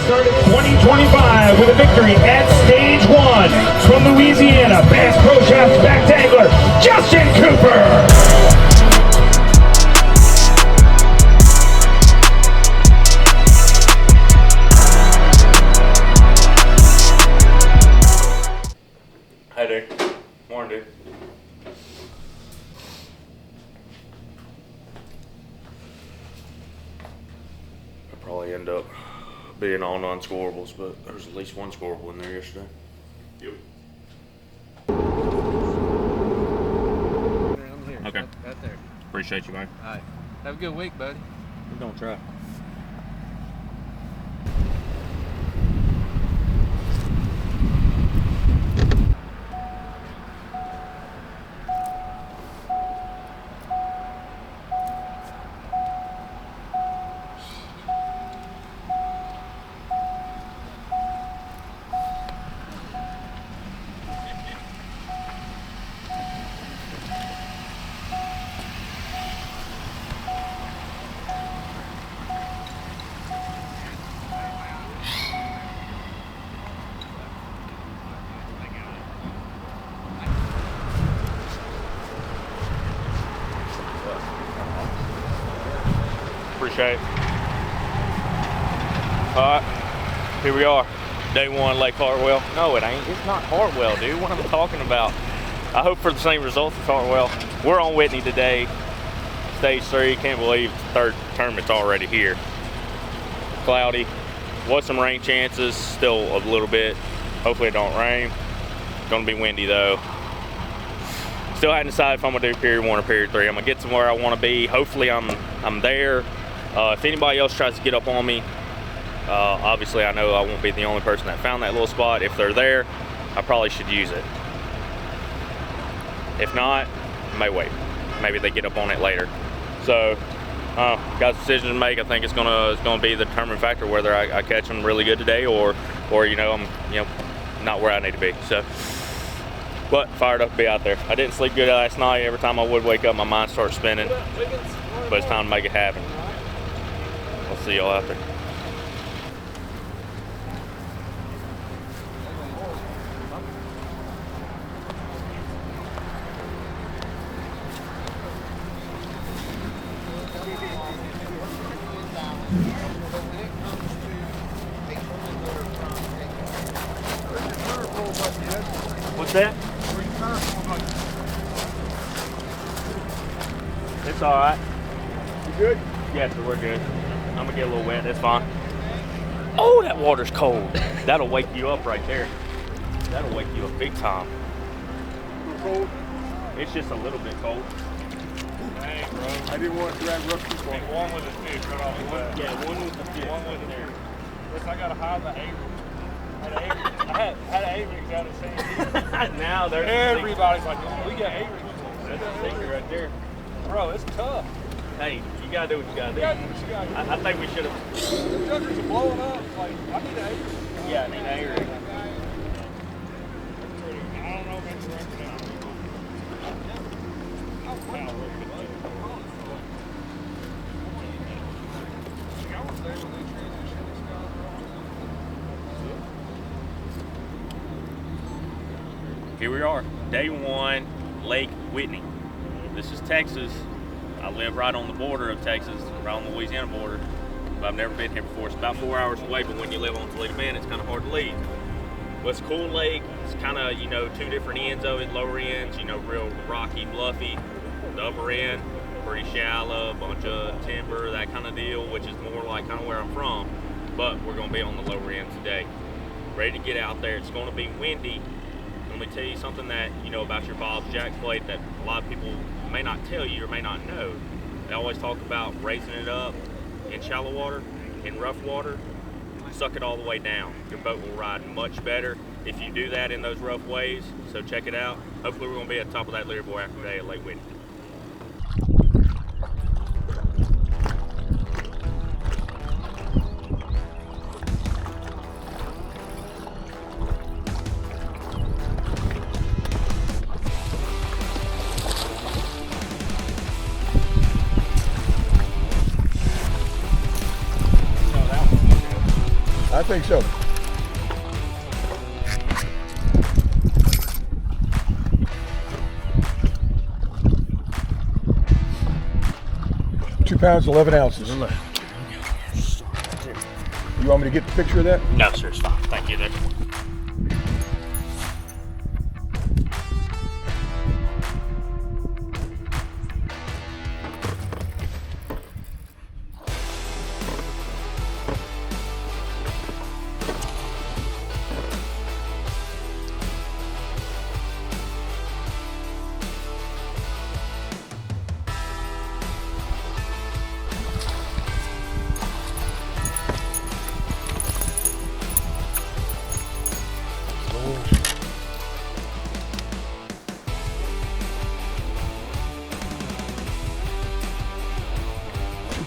started 2025 with a victory at stage 1 from Louisiana, Bass Pro Shops back dangler, Justin Cooper. Hey, dude. Morning, dude. I'll probably end up being all non-scorables, but there's at least one scorable in there yesterday. Yep. I'm here. Okay. Right there. Appreciate you, man. All right. Have a good week, buddy. We're gonna try. Appreciate it. Alright, here we are. Day 1, Lake Hartwell. No, it ain't. It's not Hartwell, dude. What am I talking about? I hope for the same results as Hartwell. We're on Whitney today. Stage 3. Can't believe the third tournament's already here. Cloudy. Was some rain chances. Still a little bit. Hopefully it don't rain. Gonna be windy though. Still hadn't decided if I'm gonna do period 1 or period 3. I'm gonna get somewhere I want to be. Hopefully I'm there. If anybody else tries to get up on me, obviously I know I won't be the only person that found that little spot. If they're there, I probably should use it. If not, I may wait. Maybe they get up on it later. So, got a decision to make. I think it's gonna be the determining factor whether I catch them really good today or I'm not where I need to be. So, but fired up to be out there. I didn't sleep good last night. Every time I would wake up, my mind starts spinning. But it's time to make it happen. I'll see y'all out there. What's that? It's all right. You good? Yes, sir, we're good. I'm gonna get a little wet. That's fine. Oh, that water's cold. That'll wake you up right there. That'll wake you up big time. Cold? It's just a little bit cold. Dang, bro. I didn't want to drag rough too far. One with the fish cut off the back. Yeah, one with the fish. One with the fish. Listen, I gotta hide the Avery. I had an Avery down at San Diego. Now they're everybody's like, oh, we got Avery. That's a secret right there. Bro, it's tough. Hey, you gotta do what you gotta do. You gotta do what you gotta do. I think we should have. The judges are blowing up. Like, I need an Avery. Yeah, I need an Avery. I don't know if it's right now. Here we are, day 1, Lake Whitney. This is Texas. I live right on the border of Texas, right on the Louisiana border. But I've never been here before. It's about 4 hours away, but when you live on Toledo Bend, it's kind of hard to leave. What's cool lake, it's kind of, 2 different ends of it. Lower ends, real rocky, bluffy. The upper end, pretty shallow, bunch of timber, that kind of deal, which is more like kind of where I'm from. But we're gonna be on the lower end today. Ready to get out there. It's gonna be windy. Let me tell you something that about your Bob's Jack plate that a lot of people may not tell you or may not know. They always talk about raising it up in shallow water, in rough water, suck it all the way down. Your boat will ride much better if you do that in those rough ways. So check it out. Hopefully we're gonna be at the top of that leaderboard after today at Lake Whitney. I think so. £2, 11 ounces. You want me to get the picture of that? No, sir, it's fine. Thank you there.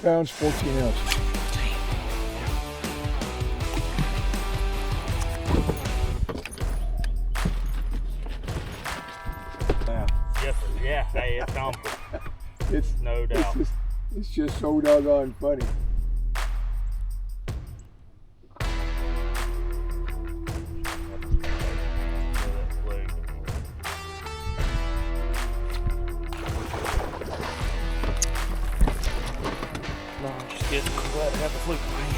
£2, 14 ounces. Yes, sir. Yeah, hey, it's comfort. It's No doubt. It's just so doggone funny. No, I'm just kidding. I'm glad I got the fluke ring.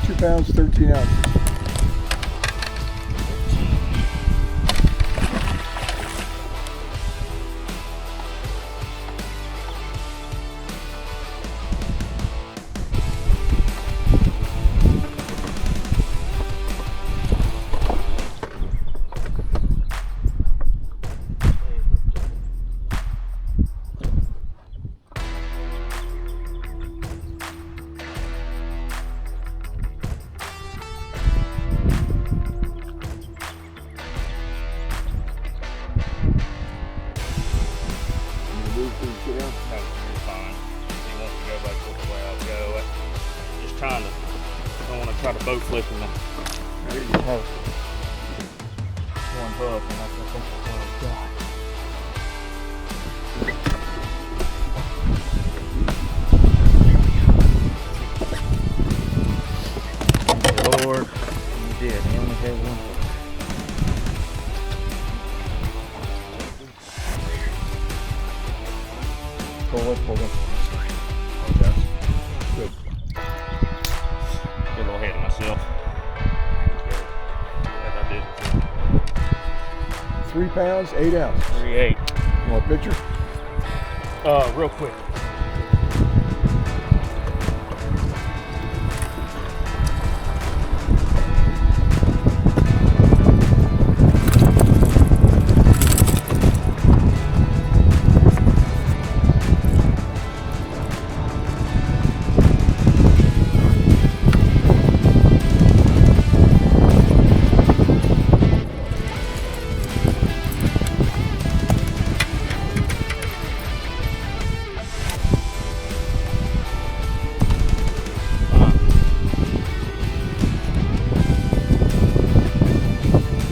£2, 13 ounces. No, you're fine. He wants to go back this way, I'll go. Just trying to, I don't want to try to boat flip him. There you go. One hook, and that's what I think I've got. Lord, you did. He only had one hook. Pull it, pull it. Good. Get a little ahead of myself. That I did. £3, 8 ounces. 3-8. You want a picture? Real quick.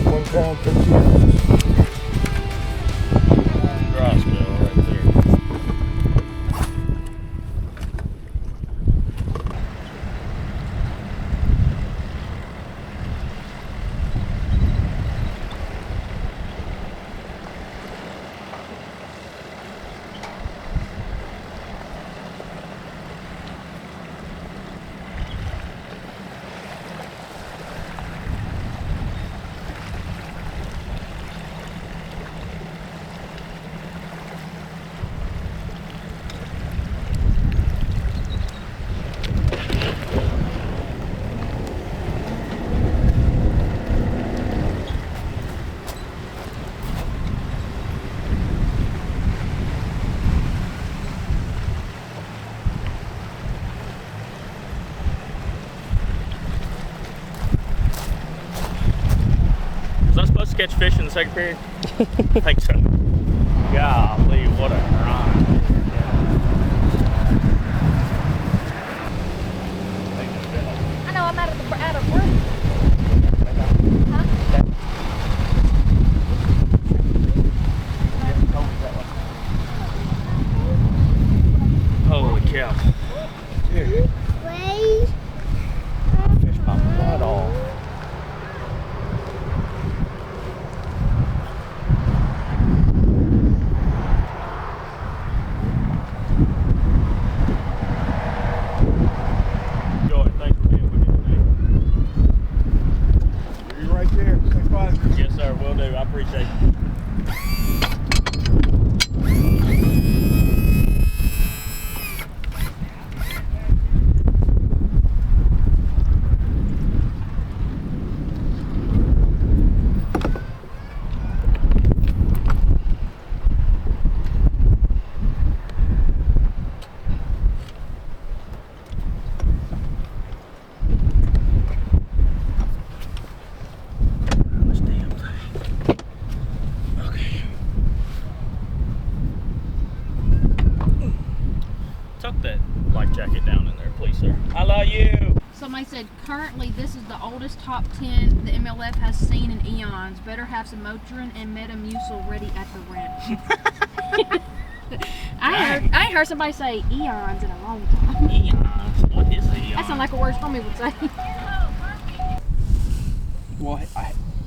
£1, 13 ounces. Dry spell right there. Was I supposed to catch fish in the second period? I think so. Golly, what a grind. I know I'm out of room. Huh? jacket down in there, please, sir. I love you. Somebody said currently this is the oldest top 10 the MLF has seen in eons. Better have some Motrin and Metamucil ready at the ranch. I ain't heard somebody say eons in a long time. Eons? What is eons? That sounds like a word Tommy would say. Well,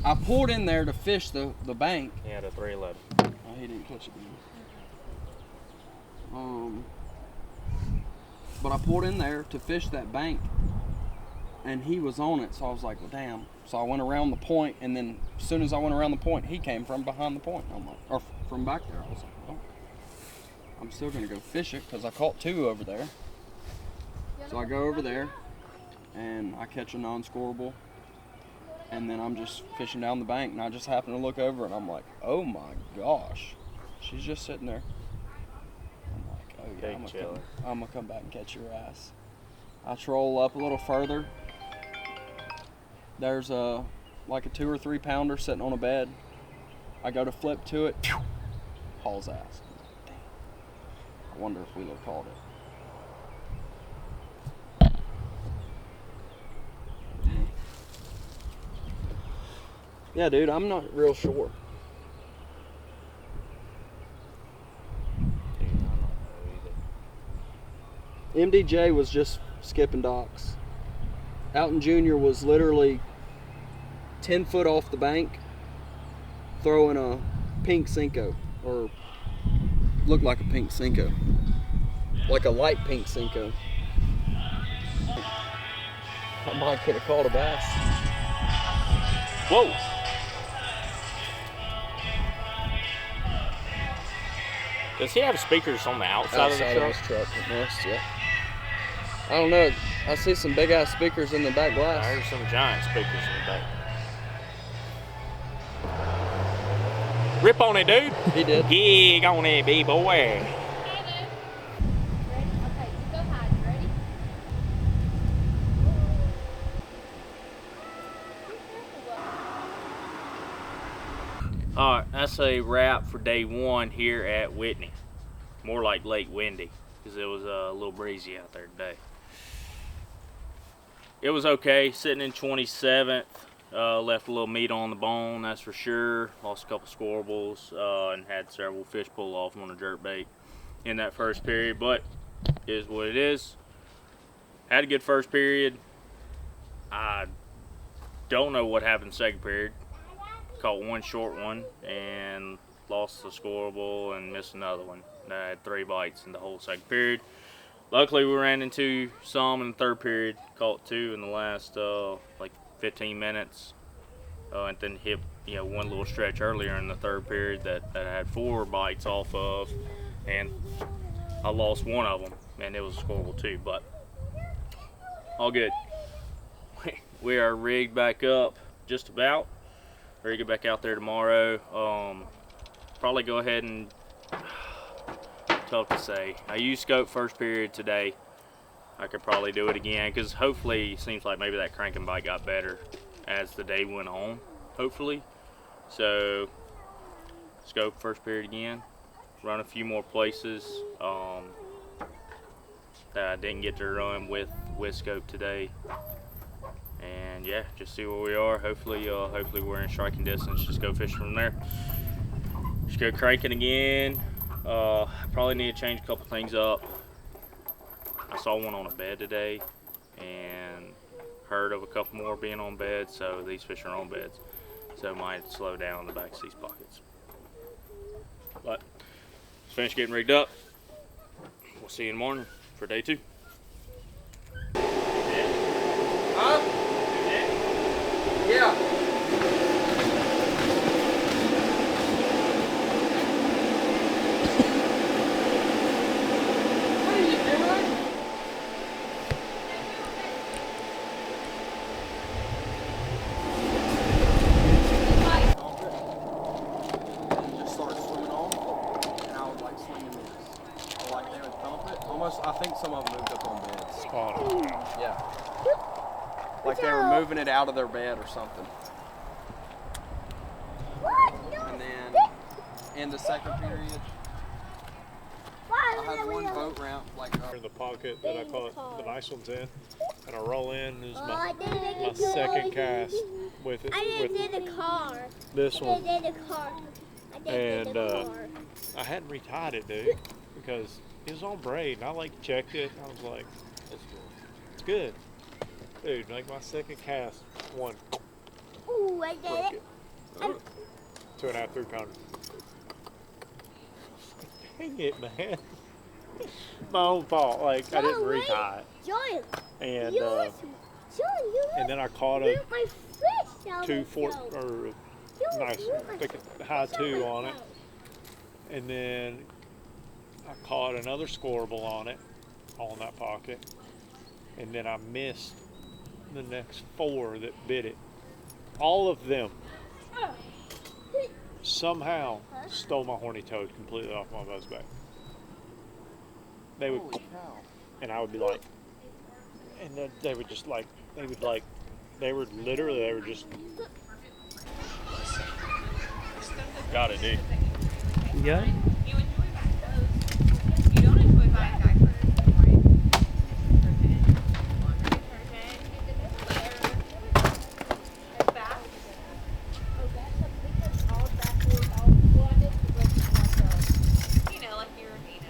I pulled in there to fish the bank. Yeah, the 311. Oh, he didn't catch it. But I pulled in there to fish that bank, and he was on it, so I was like, well, damn. So I went around the point, and then as soon as I went around the point, he came from behind the point. I'm like, or from back there. I was like, oh, I'm still gonna go fish it because I caught 2 over there. So I go over there, and I catch a non-scoreable, and then I'm just fishing down the bank, and I just happen to look over, and I'm like, oh my gosh, she's just sitting there. I'm like, oh yeah, I'm gonna come back and catch your ass. I troll up a little further. There's like a 2 or 3 pounder sitting on a bed. I go to flip to it, hauls ass. Damn. I wonder if we would have caught it. Yeah, dude, I'm not real sure. MDJ was just skipping docks. Alton Jr. was literally 10 foot off the bank, throwing a pink Cinco, or looked like a pink Cinco, like a light pink Cinco. I might could have caught a bass. Whoa. Does he have speakers on the outside of the truck? Of his truck, it must, yeah. I don't know. I see some big ass speakers in the back glass. I heard some giant speakers in the back. Rip on it, dude. He did. Gig on it, B-boy. Ready? Okay, go hide. Ready? Alright, that's a wrap for day 1 here at Whitney. More like Lake Windy, because it was a little breezy out there today. It was okay, sitting in 27th. Left a little meat on the bone, that's for sure. Lost a couple scoreables and had several fish pull off on a jerkbait in that first period, but it is what it is. Had a good first period. I don't know what happened second period. Caught 1 short one and lost the scoreable and missed another one. I had 3 bites in the whole second period. Luckily, we ran into some in the third period. Caught 2 in the last like 15 minutes, and then hit one little stretch earlier in the third period that I had 4 bites off of, and I lost 1 of them, and it was a scoreable too. But all good. We are rigged back up, just about. Ready to get back out there tomorrow. Probably go ahead and, tough to say. I used scope first period today. I could probably do it again because hopefully it seems like maybe that cranking bite got better as the day went on, hopefully. So scope first period again, run a few more places that I didn't get to run with scope today. And yeah, just see where we are. Hopefully we're in striking distance. Just go fishing from there. Just go cranking again. Probably need to change a couple things up. I saw one on a bed today and heard of a couple more being on beds, so these fish are on beds. So it might slow down the back of these pockets. But let's finish getting rigged up. We'll see you in the morning for day 2. Huh? Yeah. I think some of them moved up on beds. Yeah. Like they were moving it out of their bed or something. And then in the second period, I had one boat ramp like In the pocket that I caught the nice ones in, and I roll in. This is my second cast with it. I did the car. This one. I did the car. And I hadn't retied it, dude, because it was on braid, and I like checked it. And I was like, it's good, dude. Like my second cast, one. Ooh, I did Broke it. it. 2.5, 3 pounder. Dang it, man. My own fault. Like I didn't retie it. Joy, And you then I caught a my fish out two of four the or show. nice high 2 on it. And then I caught another scoreable on it, on that pocket. And then I missed the next 4 that bit it. All of them somehow stole my horny toad completely off my buzz bait. They would, holy cow. and I would be like, and then they would just like, they were just. Got it, dude. You got it? You enjoy buying clothes. You don't enjoy buying diapers, right? Detergent, laundry detergent, and bath. You know, like your penis.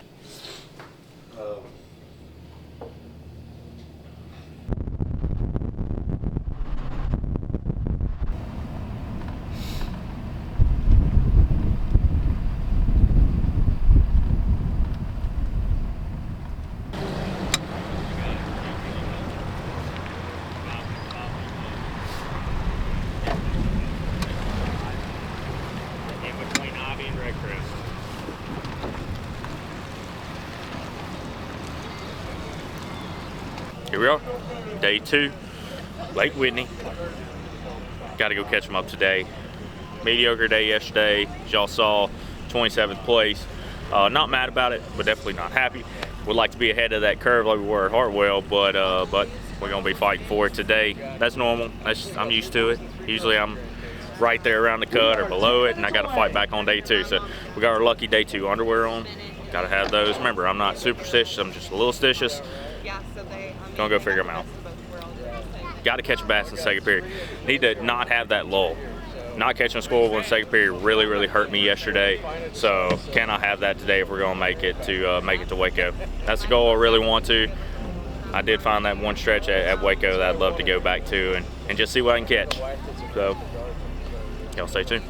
In between Ivy and Red Crest. Here we are, day 2, Lake Whitney. Got to go catch them up today. Mediocre day yesterday, as y'all saw, 27th place. Not mad about it, but definitely not happy. Would like to be ahead of that curve like we were at Hartwell, but we're gonna be fighting for it today. That's normal. I'm used to it. Usually I'm right there around the cut or below it, and I got to fight back on day 2. So we got our lucky day 2 underwear on. Got to have those. Remember, I'm not superstitious. I'm just a little stitious. Gonna go figure them out. Got to catch a bass in the second period. Need to not have that lull. Not catching a squirrel in the second period really hurt me yesterday. So cannot have that today if we're gonna make it to Waco. That's the goal I really want to. I did find that one stretch at Waco that I'd love to go back to and just see what I can catch. So y'all stay tuned.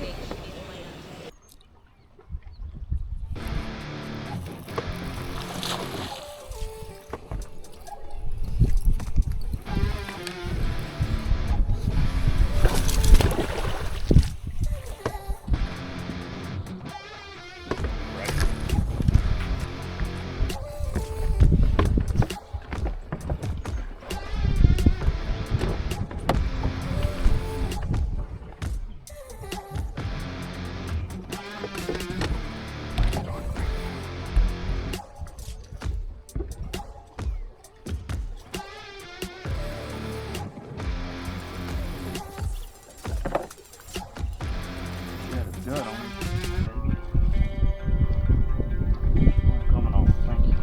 Coming on. Thank you.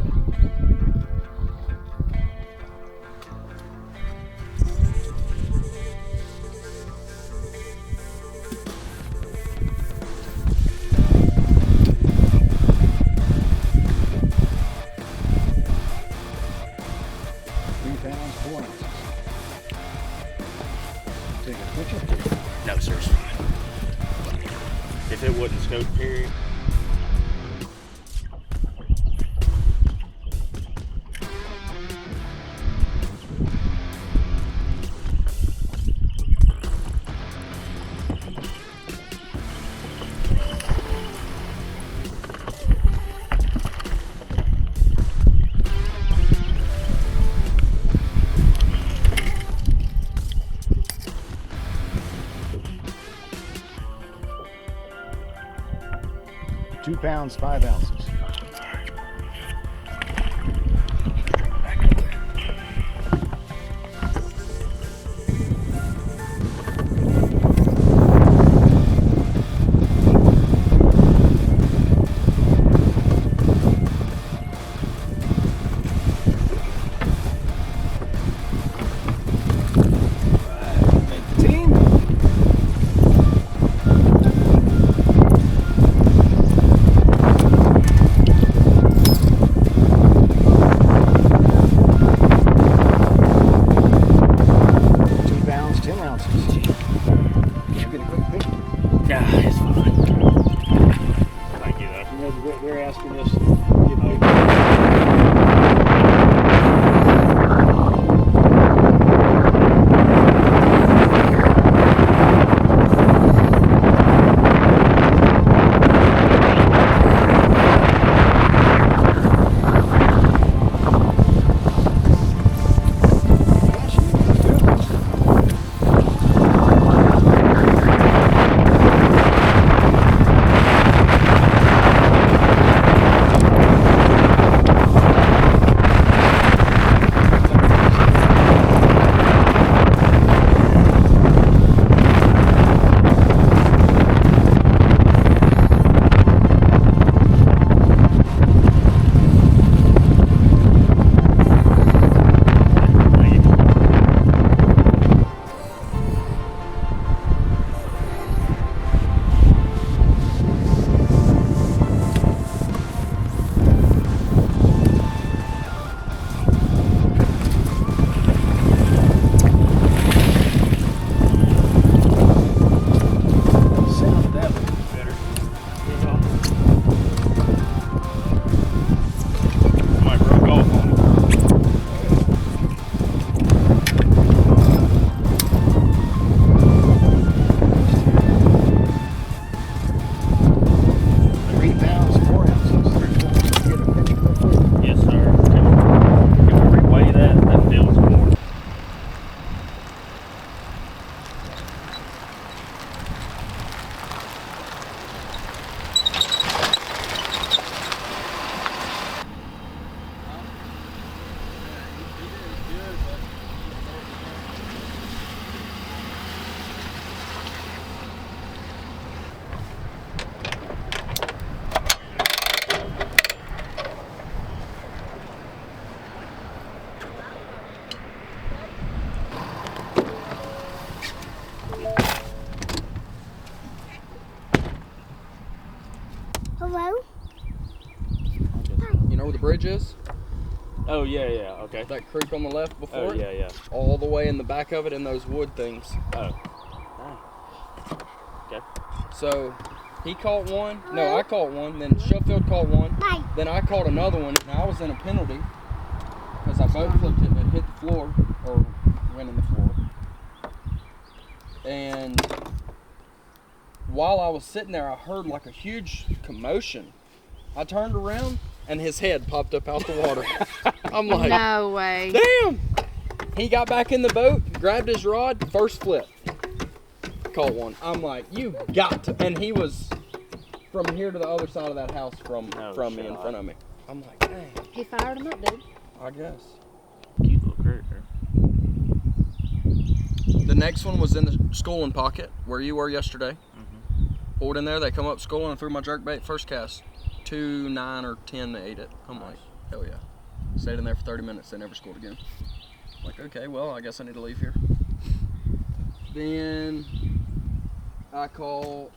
Take a picture. No, sir, it's fine. If it wasn't scope period. £2, 5 ounces. They're asking us to get big. Hello? You know where the bridge is? Oh, yeah, yeah, okay. That creek on the left before Oh, it? yeah, yeah. All the way in the back of it in those wood things. Oh. Okay. So he caught one. No, I caught one. Then Sheffield caught one. Then I caught another one, and I was in a penalty because I boat flipped it and it hit the floor, or went in the floor. And while I was sitting there, I heard like a huge commotion. I turned around, and his head popped up out the water. I'm like, No way. damn! He got back in the boat, grabbed his rod, first flip. Caught one. I'm like, you got to. And he was from here to the other side of that house from me, in front of me. I'm like, dang. He fired him up, dude. I guess. Cute little critter. The next one was in the schooling pocket where you were yesterday. Pulled in there, they come up schooling and threw my jerkbait first cast. 2, 9, or 10, they ate it. I'm like, hell yeah. Stayed in there for 30 minutes, they never scored again. I'm like, okay, well, I guess I need to leave here. Then I caught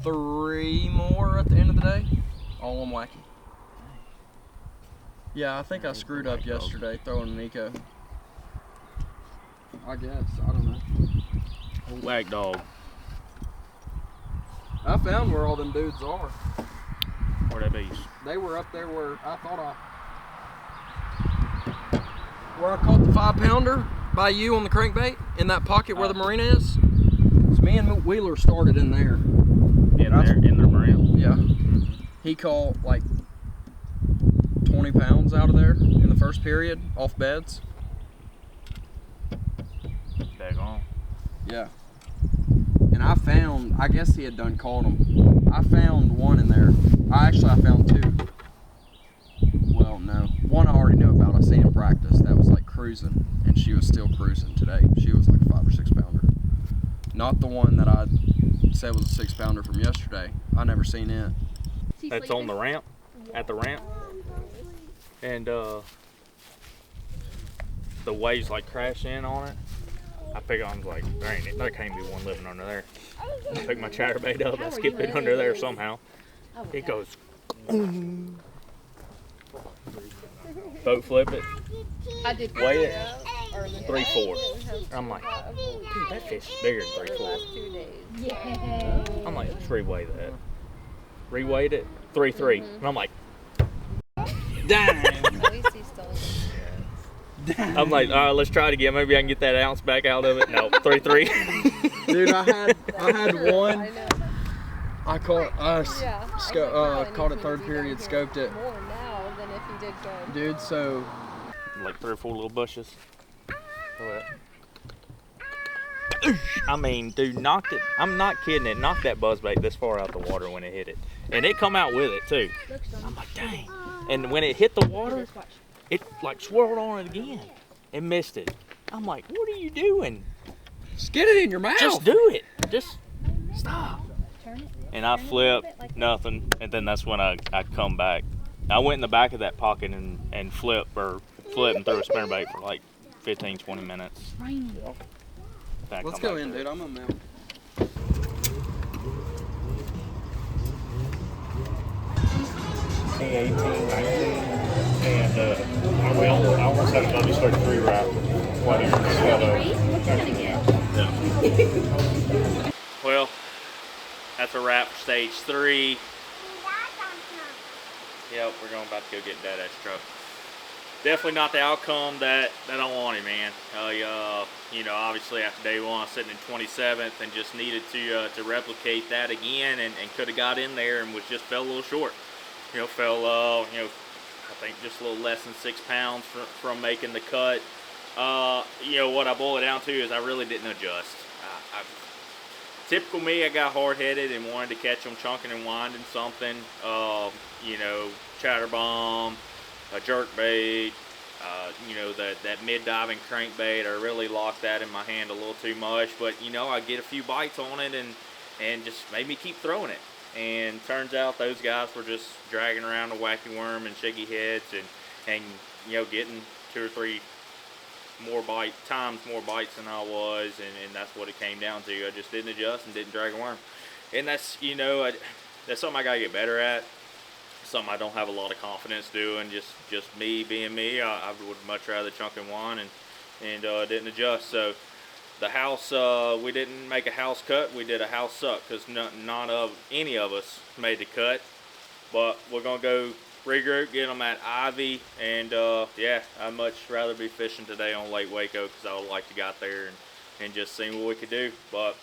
3 more at the end of the day, all on wacky. Yeah, I think I screwed up yesterday throwing an eco. I guess, I don't know. Whack dog. I found where all them dudes are. Where they be? They were up there where I caught the 5-pounder by you on the crankbait in that pocket where the marina is. So me and Wheeler started in there. In the marina. Yeah. He caught like 20 pounds out of there in the first period off beds. Daggone. Yeah. And I guess he had done caught them. I found one in there. I found 2. Well, no. One I already knew about. I seen in practice. That was like cruising, and she was still cruising today. She was like a 5 or 6 pounder. Not the one that I said was a 6 pounder from yesterday. I never seen it. That's on the ramp, at the ramp. And the waves like crash in on it. I figured, I was like, there can't be one living under there. I picked my chatterbait up, I skipped it under there somehow. It goes, boat flip it, I did. weigh it, 3/4. I'm like, dude, that fish is bigger than 3/4. Yeah. I'm like, let's reweigh that. Reweighed it, 3-3. And I'm like, Dang. At least he's still I'm like, all right, let's try it again. Maybe I can get that ounce back out of it. No, 3-3. Dude, I had one. I know. I caught Yeah. caught it third period, scoped it. More now than if he did go. Dude, so Like 3 or 4 little bushes. I mean, dude, knocked it. I'm not kidding. It knocked that buzzbait this far out the water when it hit it, and it come out with it too. I'm like, dang. And when it hit the water, it like swirled on it again and missed it. I'm like, what are you doing? just get it in your mouth. Just do it. Just stop. And I flipped, nothing. And then that's when I come back. I went in the back of that pocket and flipped and threw a spinnerbait for like 15, 20 minutes. Then I Let's come go back in, to it. dude. I'm a mount. T18, 19, and I almost had another 33 wrap. One here instead of. Well, that's a wrap for stage 3. Yep, we're about to go get Dad-Dad's truck. Definitely not the outcome that I wanted, man. You know, obviously after day 1, I was sitting in 27th and just needed to replicate that again, and could have got in there and just fell a little short. You know, fell, you know, I think just a little less than 6 pounds from making the cut. You know, what I boil it down to is I really didn't adjust. Typical me, I got hard-headed and wanted to catch them chunking and winding something. You know, chatterbomb, a jerkbait, you know, that mid-diving crankbait. I really locked that in my hand a little too much, but you know, I get a few bites on it and just made me keep throwing it. And turns out those guys were just dragging around a wacky worm and shaky heads and you know, getting 2 or 3 more bites than I was, and that's what it came down to. I just didn't adjust and didn't drag a worm. And that's, you know, that's something I gotta get better at. Something I don't have a lot of confidence doing. Just me being me. I would much rather chunk and wind and didn't adjust. So the house, we didn't make a house cut. We did a house suck because none of any of us made the cut. But we're gonna go regroup, get them at Ivy, and yeah, I'd much rather be fishing today on Lake Waco because I would like to get there and just see what we could do. But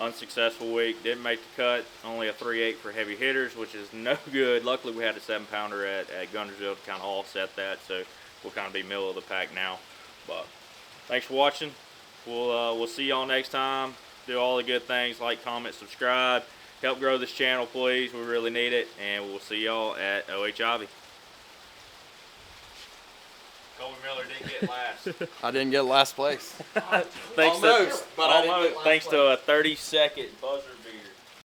unsuccessful week, didn't make the cut. Only a 3/8 for heavy hitters, which is no good. Luckily, we had a 7-pounder at Guntersville to kind of offset that, so we'll kind of be middle of the pack now. But thanks for watching. We'll see y'all next time. Do all the good things, like, comment, subscribe. Help grow this channel, please. We really need it. And we'll see y'all at OH Ivy. Colby Miller didn't get last. I didn't get last place. Thanks Almost, but I didn't get last thanks place. to a 30-second buzzer beat.